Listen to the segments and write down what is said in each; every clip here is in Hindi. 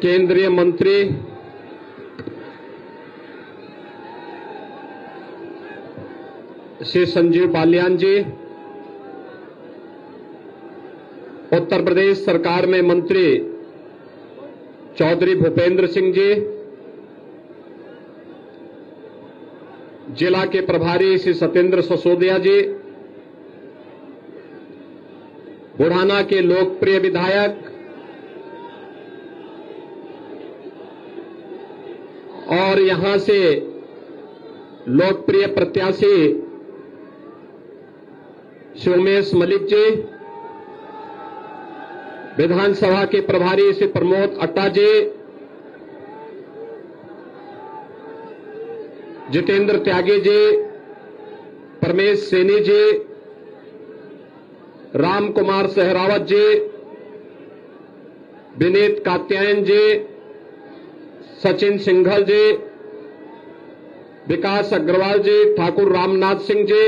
केंद्रीय मंत्री श्री संजीव बालियान जी, उत्तर प्रदेश सरकार में मंत्री चौधरी भूपेंद्र सिंह जी, जिला के प्रभारी श्री सत्येंद्र सिसोदिया जी, बुढ़ाना के लोकप्रिय विधायक और यहां से लोकप्रिय प्रत्याशी श्री उमेश मलिक जी, विधानसभा के प्रभारी श्री प्रमोद अट्टा जी, जितेंद्र त्यागी जी, परमेश सैनी जी, राम कुमार सहरावत जी, विनीत कात्यायन जी, सचिन सिंघल जी, विकास अग्रवाल जी, ठाकुर रामनाथ सिंह जी,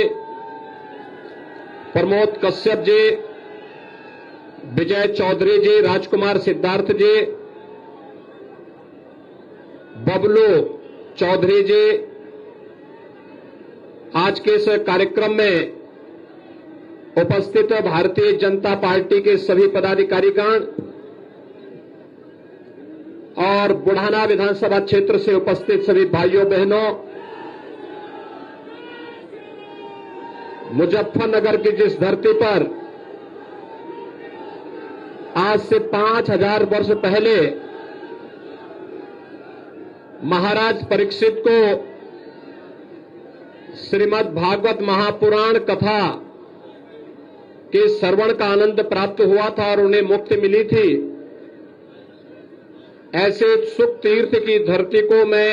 प्रमोद कश्यप जी, विजय चौधरी जी, राजकुमार सिद्धार्थ जी, बबलू चौधरी जी, आज के इस कार्यक्रम में उपस्थित भारतीय जनता पार्टी के सभी पदाधिकारीगण और बुढ़ाना विधानसभा क्षेत्र से उपस्थित सभी भाइयों बहनों, मुजफ्फरनगर की जिस धरती पर आज से 5000 वर्ष पहले महाराज परीक्षित को श्रीमद् भागवत महापुराण कथा के श्रवण का आनंद प्राप्त हुआ था और उन्हें मुक्ति मिली थी, ऐसे सुख तीर्थ की धरती को मैं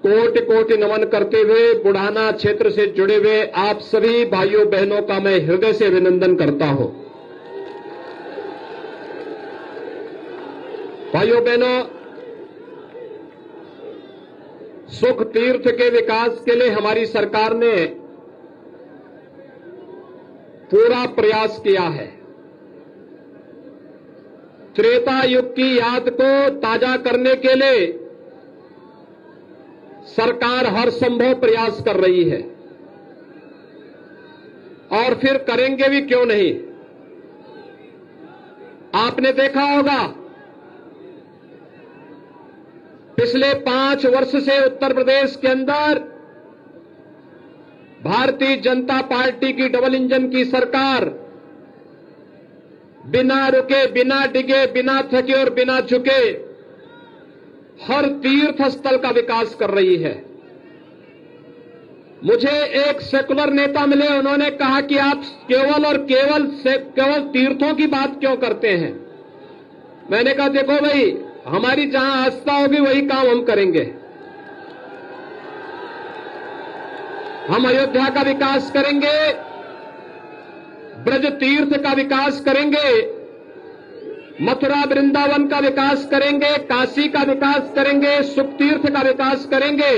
कोटि कोटि नमन करते हुए बुढ़ाना क्षेत्र से जुड़े हुए आप सभी भाइयों बहनों का मैं हृदय से अभिनंदन करता हूं। भाइयों बहनों, सुख तीर्थ के विकास के लिए हमारी सरकार ने पूरा प्रयास किया है। त्रेता युग की याद को ताजा करने के लिए सरकार हर संभव प्रयास कर रही है और फिर करेंगे भी क्यों नहीं। आपने देखा होगा पिछले 5 वर्ष से उत्तर प्रदेश के अंदर भारतीय जनता पार्टी की डबल इंजन की सरकार बिना रुके, बिना डिगे, बिना थके और बिना झुके हर तीर्थ स्थल का विकास कर रही है। मुझे एक सेकुलर नेता मिले, उन्होंने कहा कि आप केवल तीर्थों की बात क्यों करते हैं। मैंने कहा देखो भाई, हमारी जहां आस्था होगी वही काम हम करेंगे। हम अयोध्या का विकास करेंगे, ब्रज तीर्थ का विकास करेंगे, मथुरा वृंदावन का विकास करेंगे, काशी का विकास करेंगे, सुख तीर्थ का विकास करेंगे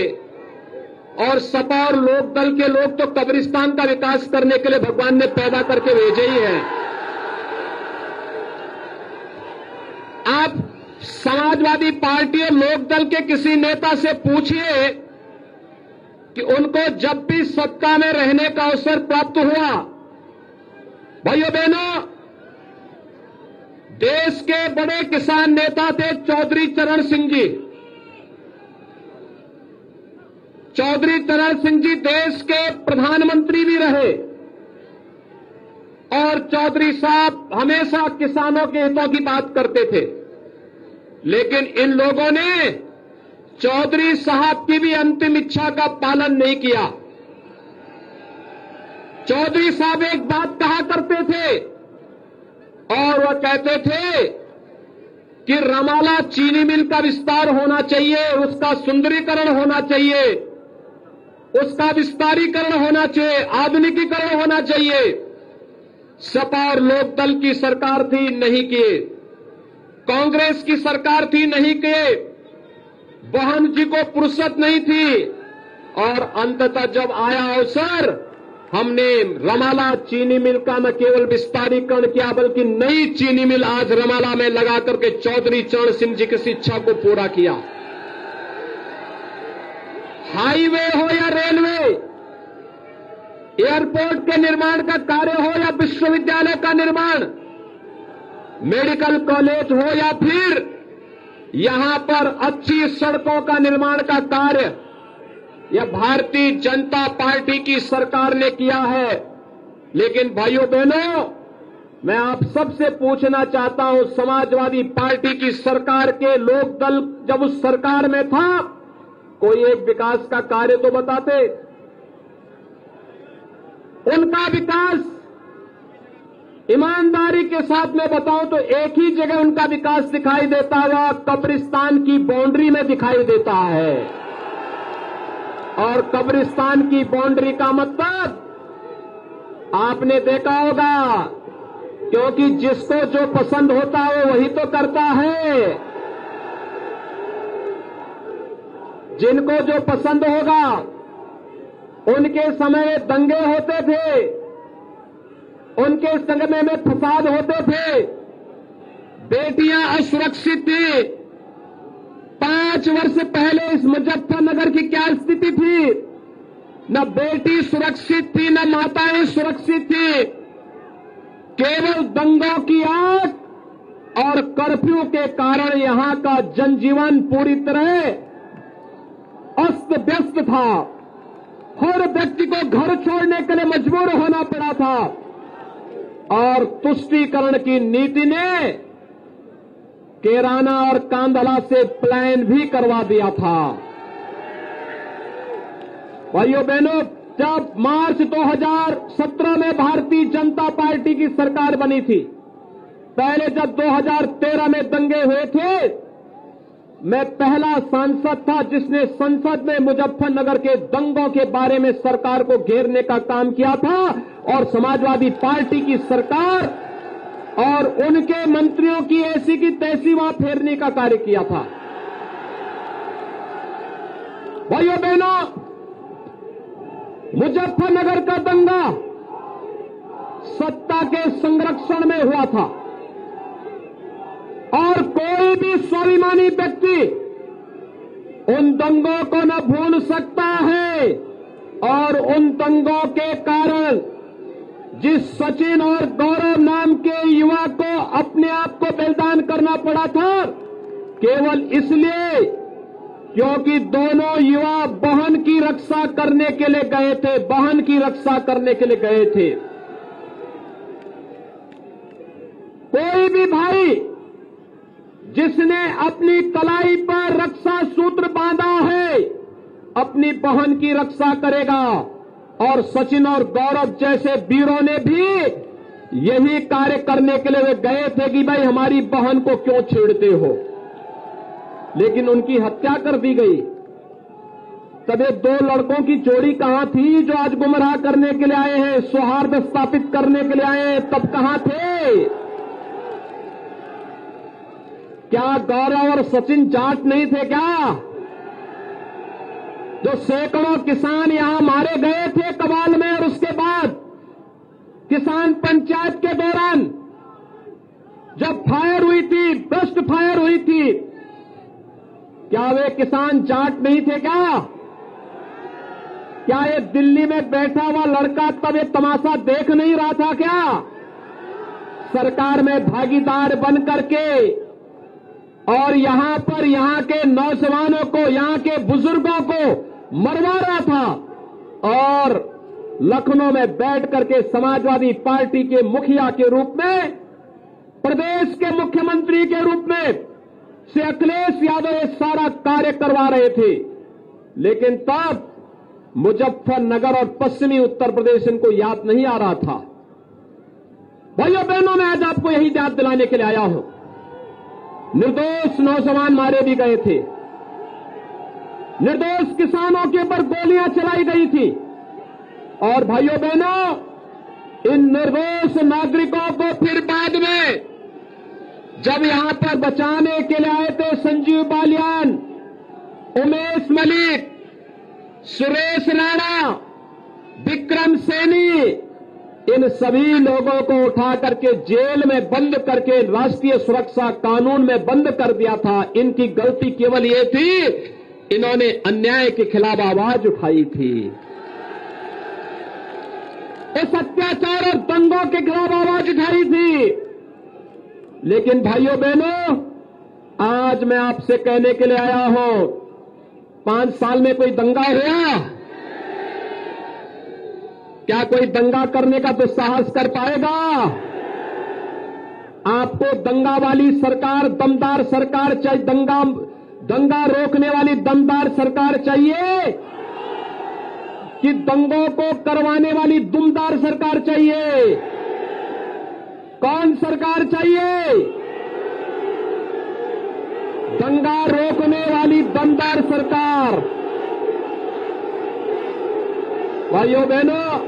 और सपा और लोकदल के लोग तो कब्रिस्तान का विकास करने के लिए भगवान ने पैदा करके भेजे ही हैं। आप समाजवादी पार्टी और लोकदल के किसी नेता से पूछिए कि उनको जब भी सत्ता में रहने का अवसर प्राप्त हुआ, भाइयों बहनों, देश के बड़े किसान नेता थे चौधरी चरण सिंह जी। चौधरी चरण सिंह जी देश के प्रधानमंत्री भी रहे और चौधरी साहब हमेशा किसानों के हितों की बात करते थे। लेकिन इन लोगों ने चौधरी साहब की भी अंतिम इच्छा का पालन नहीं किया। चौधरी साहब एक बात कहा करते थे और वह कहते थे कि रमाला चीनी मिल का विस्तार होना चाहिए, उसका सुंदरीकरण होना चाहिए, उसका विस्तारीकरण होना चाहिए, आधुनिकीकरण होना चाहिए। सपा और लोकदल की सरकार थी, नहीं किए। कांग्रेस की सरकार थी, नहीं किए। बहन जी को फुर्सत नहीं थी और अंततः जब आया अवसर हमने रमाला चीनी मिल का न केवल विस्तारीकरण किया बल्कि नई चीनी मिल आज रमाला में लगा करके चौधरी चरण सिंह जी की शिक्षा को पूरा किया। हाईवे हो या रेलवे, एयरपोर्ट के निर्माण का कार्य हो या विश्वविद्यालय का निर्माण, मेडिकल कॉलेज हो या फिर यहां पर अच्छी सड़कों का निर्माण का कार्य, यह भारतीय जनता पार्टी की सरकार ने किया है। लेकिन भाइयों बहनों, मैं आप सबसे पूछना चाहता हूं, समाजवादी पार्टी की सरकार के लोक दल जब उस सरकार में था, कोई एक विकास का कार्य तो बताते। उनका विकास ईमानदारी के साथ में बताऊं तो एक ही जगह उनका विकास दिखाई देता हुआ कब्रिस्तान की बाउंड्री में दिखाई देता है। और कब्रिस्तान की बाउंड्री का मतलब आपने देखा होगा, क्योंकि जिसको जो पसंद होता है वही तो करता है। जिनको जो पसंद होगा, उनके समय में दंगे होते थे, उनके समय में फसाद होते थे, बेटियां असुरक्षित थी। 5 वर्ष पहले इस मुजफ्फरनगर की क्या स्थिति थी? न बेटी सुरक्षित थी, न माताएं सुरक्षित थी। केवल दंगों की आग और कर्फ्यू के कारण यहां का जनजीवन पूरी तरह अस्त व्यस्त था। हर व्यक्ति को घर छोड़ने के लिए मजबूर होना पड़ा था। और तुष्टीकरण की नीति ने कैराना और कांधला से प्लान भी करवा दिया था। भाइयों बहनों, जब मार्च 2017 में भारतीय जनता पार्टी की सरकार बनी थी, पहले जब 2013 में दंगे हुए थे, मैं पहला सांसद था जिसने संसद में मुजफ्फरनगर के दंगों के बारे में सरकार को घेरने का काम किया था। और समाजवादी पार्टी की सरकार और उनके मंत्रियों की ऐसी की तैसी वहां फेरने का कार्य किया था। भाइयों बहनों, मुजफ्फरनगर का दंगा सत्ता के संरक्षण में हुआ था और कोई भी स्वाभिमानी व्यक्ति उन दंगों को न भूल सकता है। और उन दंगों के कारण जिस सचिन और गौरव नाम के युवा को अपने आप को बलिदान करना पड़ा था, केवल इसलिए क्योंकि दोनों युवा बहन की रक्षा करने के लिए गए थे, बहन की रक्षा करने के लिए गए थे। कोई भी भाई जिसने अपनी कलाई पर रक्षा सूत्र बांधा है, अपनी बहन की रक्षा करेगा। और सचिन और गौरव जैसे वीरों ने भी यही कार्य करने के लिए वे गए थे कि भाई हमारी बहन को क्यों छेड़ते हो, लेकिन उनकी हत्या कर दी गई। तब ये 2 लड़कों की जोड़ी कहां थी जो आज गुमराह करने के लिए आए हैं, सौहार्द स्थापित करने के लिए आए हैं, तब कहां थे? क्या गौरव और सचिन जाट नहीं थे क्या? जो सैकड़ों किसान यहां मारे गए थे कबाल में, और उसके बाद किसान पंचायत के दौरान जब फायर हुई थी, ब्रस्ट फायर हुई थी, क्या वे किसान जाट नहीं थे क्या? क्या ये दिल्ली में बैठा हुआ लड़का तब ये तमाशा देख नहीं रहा था क्या? सरकार में भागीदार बन करके और यहां पर यहां के नौजवानों को, यहां के बुजुर्गों को मरवा रहा था। और लखनऊ में बैठ करके समाजवादी पार्टी के मुखिया के रूप में, प्रदेश के मुख्यमंत्री के रूप में से अखिलेश यादव ये सारा कार्य करवा रहे थे। लेकिन तब मुजफ्फरनगर और पश्चिमी उत्तर प्रदेश इनको याद नहीं आ रहा था। भाइयों बहनों, मैं आज आपको यही याद दिलाने के लिए आया हूं। निर्दोष नौजवान मारे भी गए थे, निर्दोष किसानों के ऊपर गोलियां चलाई गई थी। और भाइयों बहनों, इन निर्दोष नागरिकों को फिर बाद में जब यहां पर बचाने के लिए आए थे संजीव बालियान, उमेश मलिक, सुरेश राणा, विक्रम आलमसैनी, इन सभी लोगों को उठा करके जेल में बंद करके राष्ट्रीय सुरक्षा कानून में बंद कर दिया था। इनकी गलती केवल ये थी, इन्होंने अन्याय के खिलाफ आवाज उठाई थी, इस अत्याचार और दंगों के खिलाफ आवाज उठाई थी। लेकिन भाइयों बहनों, आज मैं आपसे कहने के लिए आया हूं, 5 साल में कोई दंगा हुआ? क्या कोई दंगा करने का दुस्साहस कर पाएगा? आपको दंगा वाली सरकार, दमदार सरकार चाहिए, दंगा रोकने वाली दमदार सरकार चाहिए कि दंगों को करवाने वाली दुमदार सरकार चाहिए? कौन सरकार चाहिए? दंगा रोकने वाली दमदार सरकार। भाइयों बहनों,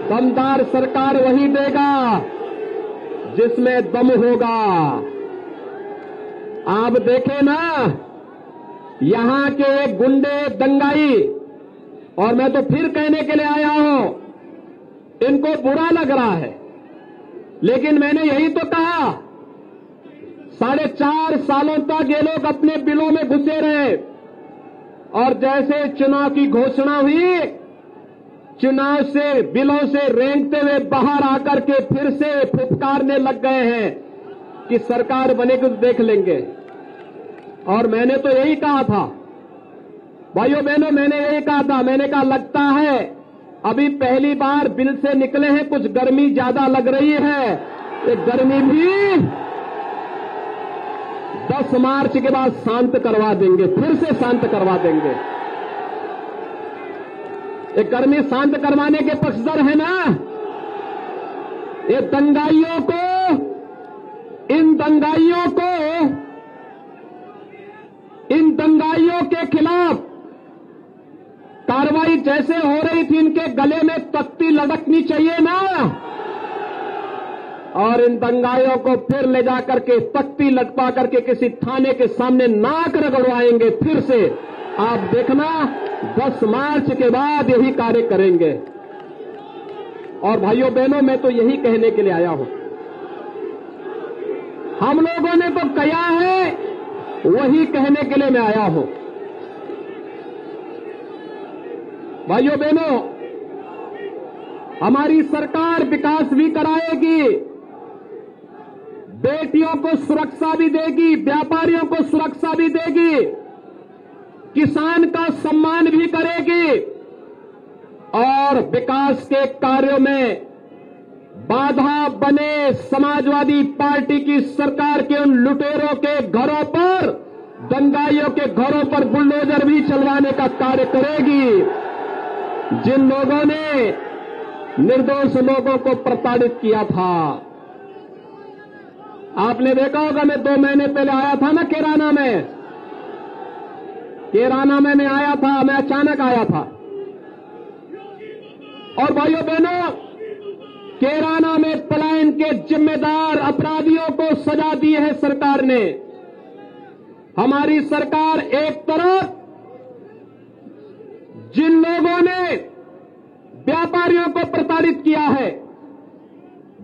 दमदार सरकार वही देगा जिसमें दम होगा। आप देखें ना, यहां के एक गुंडे दंगाई, और मैं तो फिर कहने के लिए आया हूं, इनको बुरा लग रहा है, लेकिन मैंने यही तो कहा, 4.5 सालों तक ये लोग अपने बिलों में घुसे रहे, और जैसे चुनाव की घोषणा हुई, चुनाव से बिलों से रेंगते हुए बाहर आकर के फिर से फुफकारने लग गए हैं कि सरकार बनेगी तो देख लेंगे। और मैंने तो यही कहा था भाइयों बहनों, मैंने यही कहा था, मैंने कहा लगता है अभी पहली बार बिल से निकले हैं, कुछ गर्मी ज्यादा लग रही है, ये गर्मी भी 10 मार्च के बाद शांत करवा देंगे, फिर से शांत करवा देंगे। ये गर्मी शांत करवाने के पक्षधर है ना, ये दंगाइयों को, इन दंगाइयों के खिलाफ कार्रवाई जैसे हो रही थी, इनके गले में तख्ती लटकनी चाहिए ना, और इन दंगाइयों को फिर ले जाकर के तख्ती लटका करके किसी थाने के सामने नाक रगड़वाएंगे फिर से। आप देखना 10 मार्च के बाद यही कार्य करेंगे। और भाइयों बहनों, मैं तो यही कहने के लिए आया हूं, हम लोगों ने तो कहा है, वही कहने के लिए मैं आया हूं। भाइयों बहनों, हमारी सरकार विकास भी कराएगी, बेटियों को सुरक्षा भी देगी, व्यापारियों को सुरक्षा भी देगी, किसान का सम्मान भी करेगी, और विकास के कार्यों में बाधा बने समाजवादी पार्टी की सरकार के उन लुटेरों के घरों पर, दंगाइयों के घरों पर बुलडोजर भी चलवाने का कार्य करेगी। जिन लोगों ने निर्दोष लोगों को प्रताड़ित किया था, आपने देखा होगा, मैं 2 महीने पहले आया था ना कैराना में मैं आया था, मैं अचानक आया था। और भाइयों बहनों, कैराना में पलायन के जिम्मेदार अपराधियों को सजा दी है सरकार ने। हमारी सरकार एक तरफ जिन लोगों ने व्यापारियों को प्रताड़ित किया है,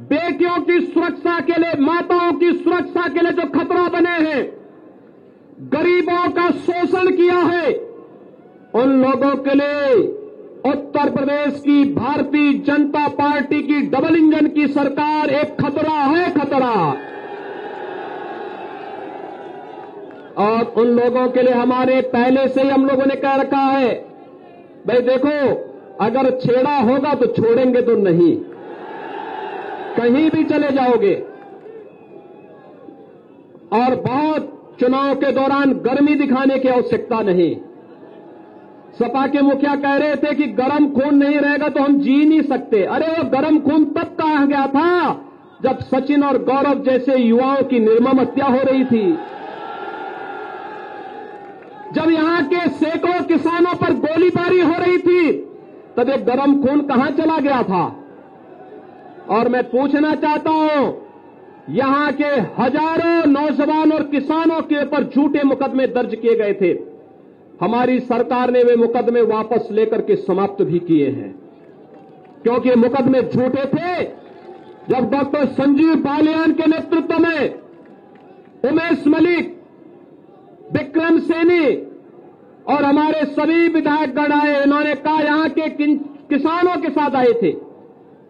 बेटियों की सुरक्षा के लिए, माताओं की सुरक्षा के लिए जो खतरा बने हैं, गरीबों का शोषण किया है, उन लोगों के लिए उत्तर प्रदेश की भारतीय जनता पार्टी की डबल इंजन की सरकार एक खतरा है, खतरा। और उन लोगों के लिए हमारे पहले से ही हम लोगों ने कह रखा है, भाई देखो, अगर छेड़ा होगा तो छोड़ेंगे तो नहीं, कहीं भी चले जाओगे। और बहुत चुनाव के दौरान गर्मी दिखाने की आवश्यकता नहीं। सपा के मुखिया कह रहे थे कि गर्म खून नहीं रहेगा तो हम जी नहीं सकते। अरे वो गर्म खून तब कहा गया था जब सचिन और गौरव जैसे युवाओं की निर्मम हत्या हो रही थी, जब यहां के सैकड़ों किसानों पर गोलीबारी हो रही थी, तब एक गर्म खून कहां चला गया था। और मैं पूछना चाहता हूं, यहां के हजारों नौजवान और किसानों के ऊपर झूठे मुकदमे दर्ज किए गए थे, हमारी सरकार ने वे मुकदमे वापस लेकर के समाप्त भी किए हैं। क्योंकि मुकदमे झूठे थे। जब डॉक्टर संजीव बालियान के नेतृत्व में उमेश मलिक, विक्रम सैनी और हमारे सभी विधायकगण आए, इन्होंने कहा यहां के किसानों के साथ आए थे,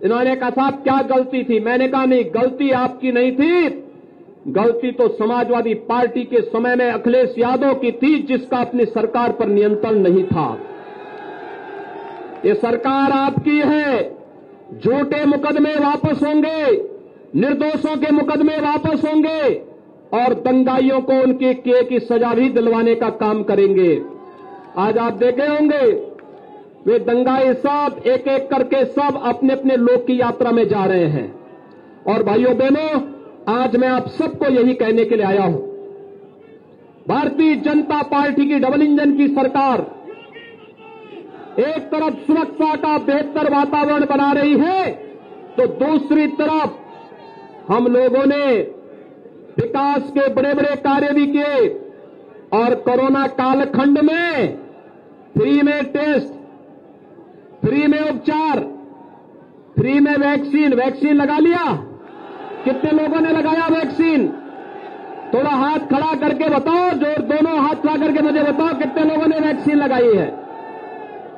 इन्होंने कहा साहब क्या गलती थी? मैंने कहा नहीं, गलती आपकी नहीं थी, गलती तो समाजवादी पार्टी के समय में अखिलेश यादव की थी, जिसका अपनी सरकार पर नियंत्रण नहीं था। ये सरकार आपकी है। झूठे मुकदमे वापस होंगे, निर्दोषों के मुकदमे वापस होंगे और दंगाइयों को उनके किए की सजा भी दिलवाने का काम करेंगे। आज आप देखे होंगे वे दंगाई सब एक एक करके सब अपने अपने लोक की यात्रा में जा रहे हैं। और भाइयों बहनों, आज मैं आप सबको यही कहने के लिए आया हूं, भारतीय जनता पार्टी की डबल इंजन की सरकार एक तरफ सुरक्षा का बेहतर वातावरण बना रही है, तो दूसरी तरफ हम लोगों ने विकास के बड़े बड़े कार्य भी किए और कोरोना कालखंड में फ्री में टेस्ट, फ्री में उपचार, फ्री में वैक्सीन लगा लिया। कितने लोगों ने लगाया वैक्सीन? थोड़ा हाथ खड़ा करके बताओ, जो दोनों हाथ खड़ा करके मुझे बताओ कितने लोगों ने वैक्सीन लगाई है।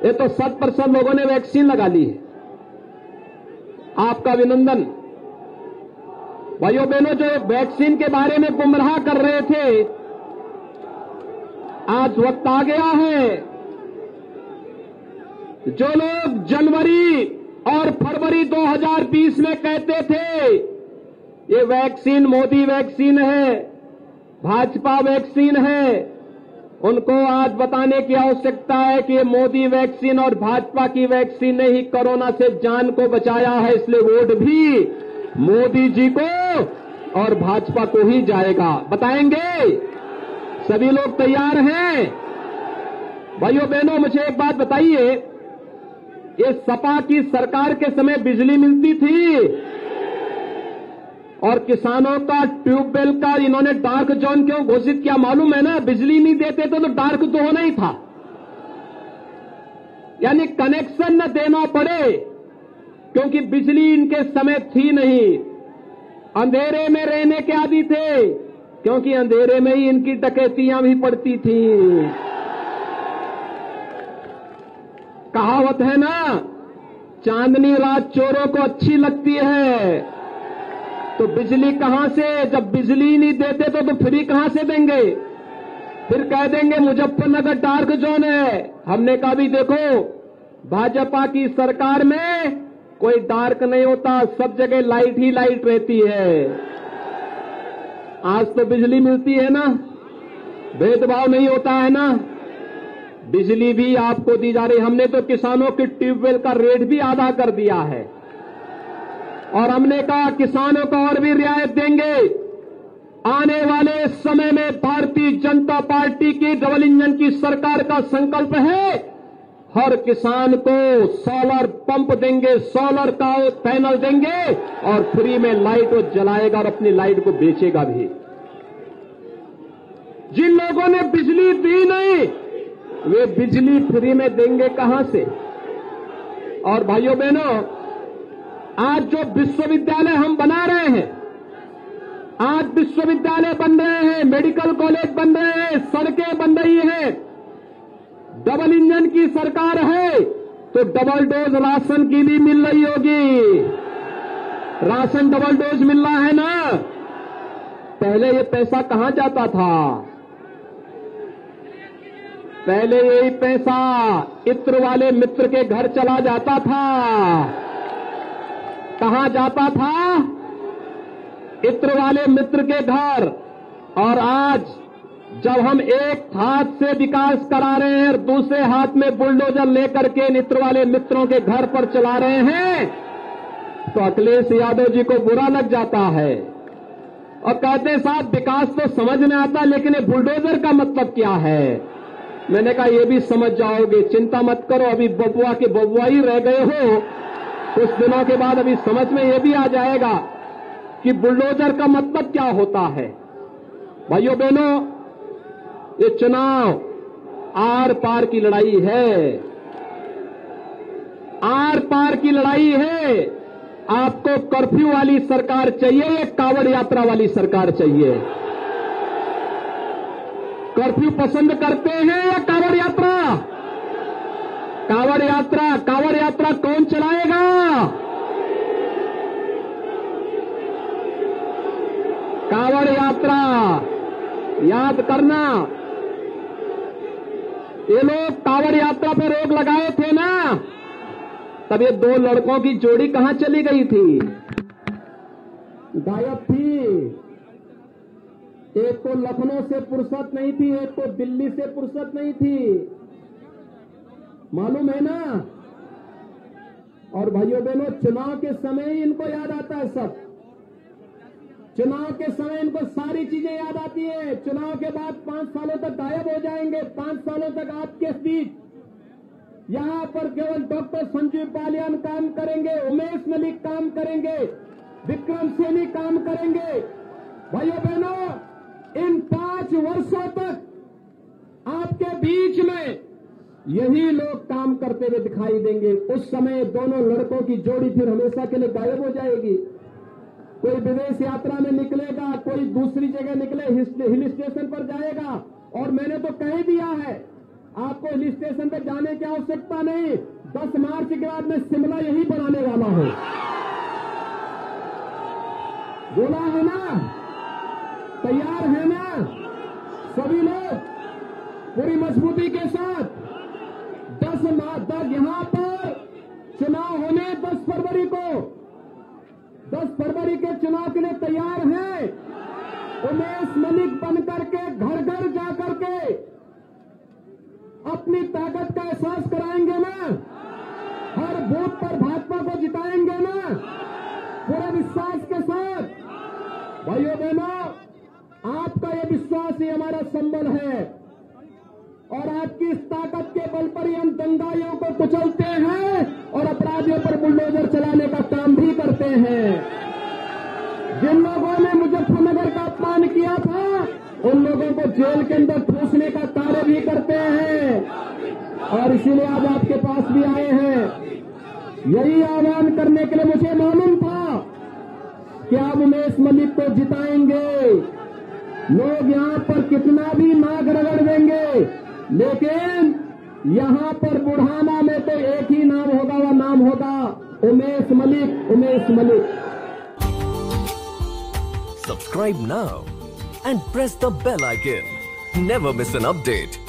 ये तो 100% लोगों ने वैक्सीन लगा ली है। आपका अभिनंदन। भाइयों बहनों, जो वैक्सीन के बारे में गुमराह कर रहे थे, आज वक्त आ गया है। जो लोग जनवरी और फरवरी 2020 में कहते थे ये वैक्सीन मोदी वैक्सीन है, भाजपा वैक्सीन है, उनको आज बताने की आवश्यकता है कि ये मोदी वैक्सीन और भाजपा की वैक्सीन ने ही कोरोना से जान को बचाया है, इसलिए वोट भी मोदी जी को और भाजपा को ही जाएगा। बताएंगे? सभी लोग तैयार हैं? भाइयों बहनों, मुझे एक बात बताइए, ये सपा की सरकार के समय बिजली मिलती थी और किसानों का ट्यूबवेल का इन्होंने डार्क जोन क्यों घोषित किया मालूम है ना? बिजली नहीं देते तो डार्क तो होना ही था, यानी कनेक्शन न देना पड़े, क्योंकि बिजली इनके समय थी नहीं। अंधेरे में रहने के आदी थे, क्योंकि अंधेरे में ही इनकी डकैतियां भी पड़ती थी। कहावत है ना, चांदनी रात चोरों को अच्छी लगती है। तो बिजली कहां से? जब बिजली नहीं देते तो फ्री कहां से देंगे? फिर कह देंगे मुजफ्फरनगर डार्क जोन है। हमने कहा भी देखो, भाजपा की सरकार में कोई डार्क नहीं होता, सब जगह लाइट ही लाइट रहती है। आज तो बिजली मिलती है ना, भेदभाव नहीं होता है ना, बिजली भी आपको दी जा रही। हमने तो किसानों के ट्यूबवेल का रेट भी आधा कर दिया है और हमने कहा किसानों को और भी रियायत देंगे। आने वाले समय में भारतीय जनता पार्टी की डबल इंजन की सरकार का संकल्प है, हर किसान को सोलर पंप देंगे, सोलर का पैनल देंगे और फ्री में लाइट वो जलाएगा और अपनी लाइट को बेचेगा भी। जिन लोगों ने बिजली दी नहीं, वे बिजली फ्री में देंगे कहां से? और भाइयों बहनों, आज जो विश्वविद्यालय हम बना रहे हैं, आज विश्वविद्यालय बन रहे हैं, मेडिकल कॉलेज बन रहे हैं, सड़कें बन रही हैं, डबल इंजन की सरकार है तो डबल डोज राशन की भी मिल रही होगी। राशन डबल डोज मिल रहा है ना? पहले ये पैसा कहां जाता था? पहले यही पैसा इत्र वाले मित्र के घर चला जाता था। कहां जाता था? इत्र वाले मित्र के घर। और आज जब हम एक हाथ से विकास करा रहे हैं और दूसरे हाथ में बुलडोजर लेकर के इत्र वाले मित्रों के घर पर चला रहे हैं, तो अखिलेश यादव जी को बुरा लग जाता है और कहते हैं साहब विकास तो समझ में आता, लेकिन ये बुलडोजर का मतलब क्या है? मैंने कहा ये भी समझ जाओगे, चिंता मत करो, अभी बबुआ के बबुआ ही रह गए हो, कुछ दिनों के बाद अभी समझ में ये भी आ जाएगा कि बुलडोजर का मतलब क्या होता है। भाइयों बहनों, ये चुनाव आर पार की लड़ाई है। आर पार की लड़ाई है। आपको कर्फ्यू वाली सरकार चाहिए या कांवड़ यात्रा वाली सरकार चाहिए? कर्फ्यू पसंद करते हैं या कांवड़ यात्रा? कांवड़ यात्रा कौन चलाएगा? कांवड़ यात्रा, याद करना, ये लोग कांवड़ यात्रा पे रोक लगाए थे ना, तब ये दो लड़कों की जोड़ी कहां चली गई थी? गायब थी। एक को लखनऊ से फुर्सत नहीं थी, एक को दिल्ली से फुर्सत नहीं थी, मालूम है ना। और भाइयों बहनों, चुनाव के समय ही इनको याद आता है सब। चुनाव के समय इनको सारी चीजें याद आती है। चुनाव के बाद 5 सालों तक गायब हो जाएंगे। 5 सालों तक आपके बीच यहां पर केवल डॉक्टर संजीव बालियान काम करेंगे, उमेश मलिक काम करेंगे, विक्रम सैनी काम करेंगे। भाइयों बहनों, इन 5 वर्षों तक आपके बीच में यही लोग काम करते हुए दिखाई देंगे। उस समय दोनों लड़कों की जोड़ी फिर हमेशा के लिए गायब हो जाएगी। कोई विदेश यात्रा में निकलेगा, कोई दूसरी जगह निकले, हिल स्टेशन पर जाएगा। और मैंने तो कह दिया है, आपको हिल स्टेशन पर जाने की आवश्यकता नहीं। 10 मार्च के बाद मैं शिमला यही बनाने वाला हूं। बोला है ना? तैयार है ना सभी लोग? पूरी मजबूती के साथ 10 यहां पर चुनाव होने 10 फरवरी को, 10 फरवरी के चुनाव के लिए तैयार हैं? उमेश मलिक बनकर के घर घर जाकर के अपनी ताकत का एहसास कराएंगे ना? हर बूथ पर भाजपा को जिताएंगे ना? पूरे विश्वास के साथ। भाइयों बहनों, आपका ये विश्वास ही हमारा संबल है और आपकी इस ताकत के बल पर ही हम दंगाइयों को कुचलते हैं और अपराधियों पर बुलडोजर चलाने का काम भी करते हैं। जिन लोगों ने मुजफ्फरनगर का अपमान किया था, उन लोगों को जेल के अंदर ठूसने का कार्य भी करते हैं। और इसीलिए आज आपके पास भी आए हैं। यही आह्वान करने के लिए मुझे मालूम था कि आप उमेश मलिक को जिताएंगे। लोग यहां पर कितना भी नाक रगड़ देंगे, लेकिन यहां पर बुढ़ाना में तो एक ही नाम होगा, वह नाम होगा Umesh Malik, Umesh Malik. Subscribe now and press the bell icon. Never miss an update.